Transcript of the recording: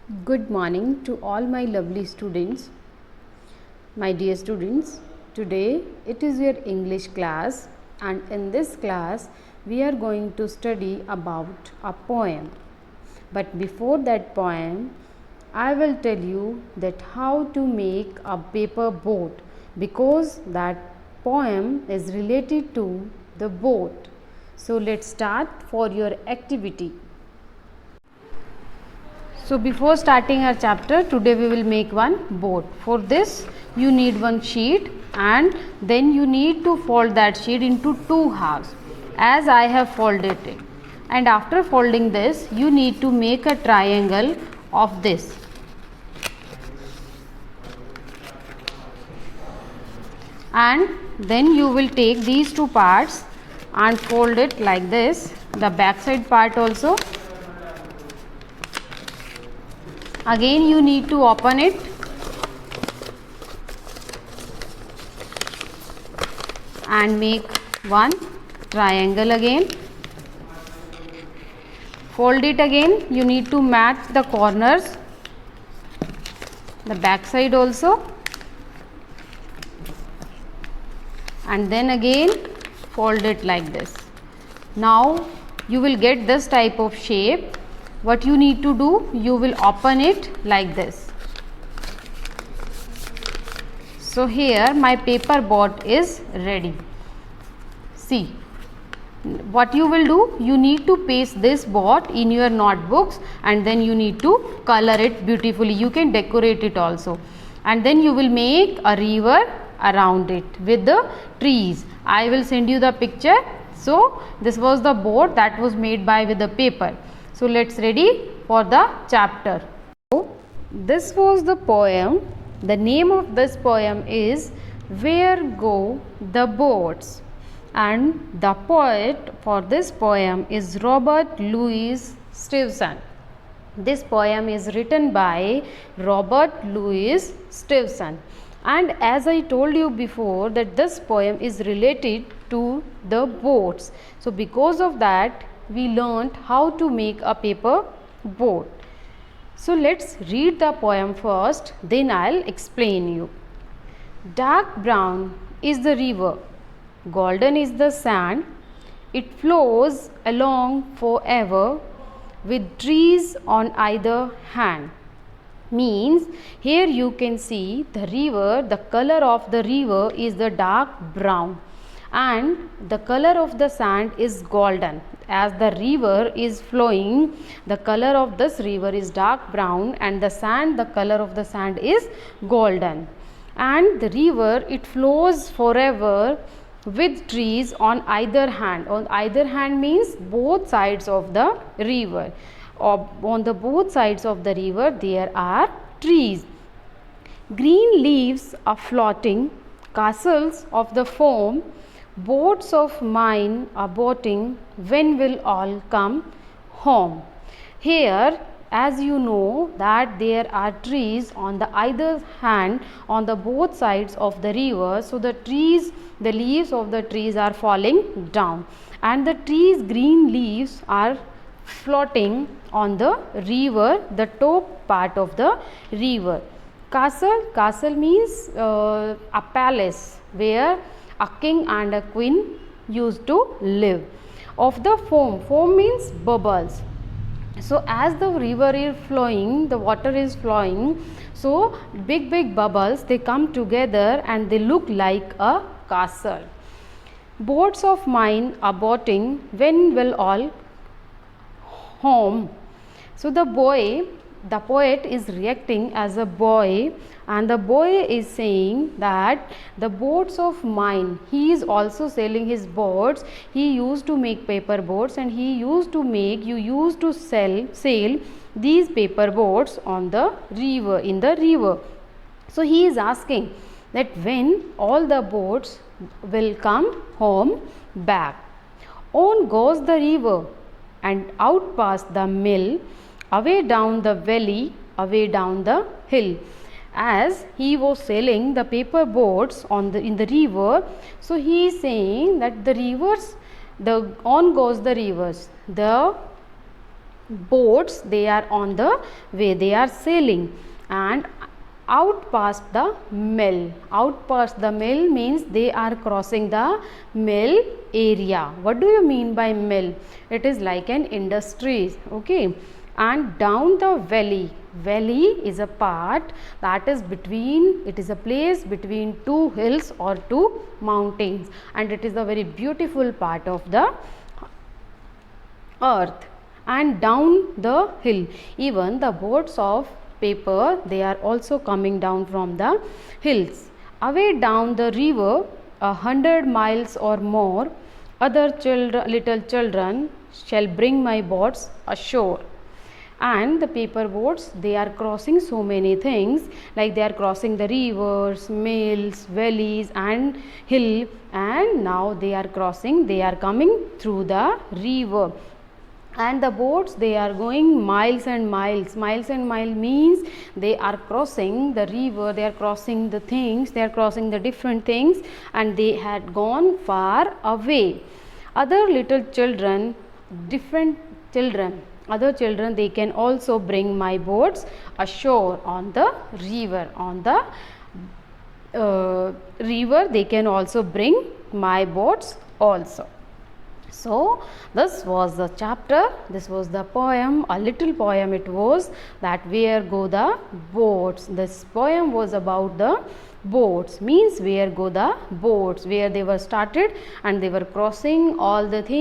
Good morning to all my lovely students. My dear students, today it is your English class, and in this class we are going to study about a poem. But before that poem, I will tell you that how to make a paper boat, because that poem is related to the boat. So let's start for your activity. So before starting our chapter, today we will make one boat. For this you need one sheet, and then you need to fold that sheet into two halves as I have folded it. And after folding this, you need to make a triangle of this. And then you will take these two parts and fold it like this, the back side part also. Again you need to open it and make one triangle again. Fold it again. You need to match the corners, the back side also, and then again fold it like this. Now you will get this type of shape. What you need to do, you will open it like this. So here my paper boat is ready. See, what you will do, you need to paste this boat in your notebooks, and then you need to color it beautifully. You can decorate it also, and then you will make a river around it with the trees. I will send you the picture. So this was the boat that was made by with the paper. So let's ready for the chapter. So this was the poem. The name of this poem is Where Go the Boats, and the poet for this poem is Robert Louis Stevenson. This poem is written by Robert Louis Stevenson, and as I told you before that this poem is related to the boats. So because of that we learnt how to make a paper boat. So let's read the poem first, then I'll explain you. Dark brown is the river, golden is the sand, it flows along forever with trees on either hand. Means here you can see the river, the color of the river is the dark brown, and the color of the sand is golden. As the river is flowing, the color of this river is dark brown, and the sand, the color of the sand is golden. And the river, it flows forever with trees on either hand. On either hand means both sides of the river. On the both sides of the river there are trees. Green leaves are floating, castles of the foam, boats of mine are boating, when will all come home? Here, as you know that there are trees on the either hand on the both sides of the river. So the trees, the leaves of the trees are falling down, and the trees green leaves are floating on the river, the top part of the river. Castle means a palace where a king and a queen used to live. Of the foam means bubbles. So as the river is flowing, the water is flowing, so big bubbles, they come together and they look like a castle. Boats of mine are boating, when will all home? So the poet is reacting as a boy, and the boy is saying that the boats of mine, he is also selling his boats. He used to make paper boats, and you used to sail these paper boats on the river, in the river. So he is asking that when all the boats will come home back. On goes the river and out past the mill, away down the valley, away down the hill. As he was selling the paper boats in the river, so he is saying that the rivers, on goes the rivers, the boats, they are on the way, they are sailing. And out past the mill, out past the mill means they are crossing the mill area. What do you mean by mill? It is like an industry, okay. And down the valley, valley is a part that is between, it is a place between two hills or two mountains, and it is a very beautiful part of the earth. And down the hill, even the boats of paper, they are also coming down from the hills. Away down the river, 100 miles or more, other children, little children shall bring my boats ashore. And the paper boats, they are crossing so many things, like they are crossing the rivers, mills, valleys and hill, and now they are crossing, they are coming through the river. And the boats, they are going miles and miles, miles and miles means they are crossing the river, they are crossing the things, they are crossing the different things, and they had gone far away. Other little children, different children, other children, they can also bring my boats ashore on the river, on the river they can also bring my boats also. So this was the chapter, this was the poem, a little poem it was, that where go the boats. This poem was about the boats, means where go the boats, where they were started and they were crossing all the things.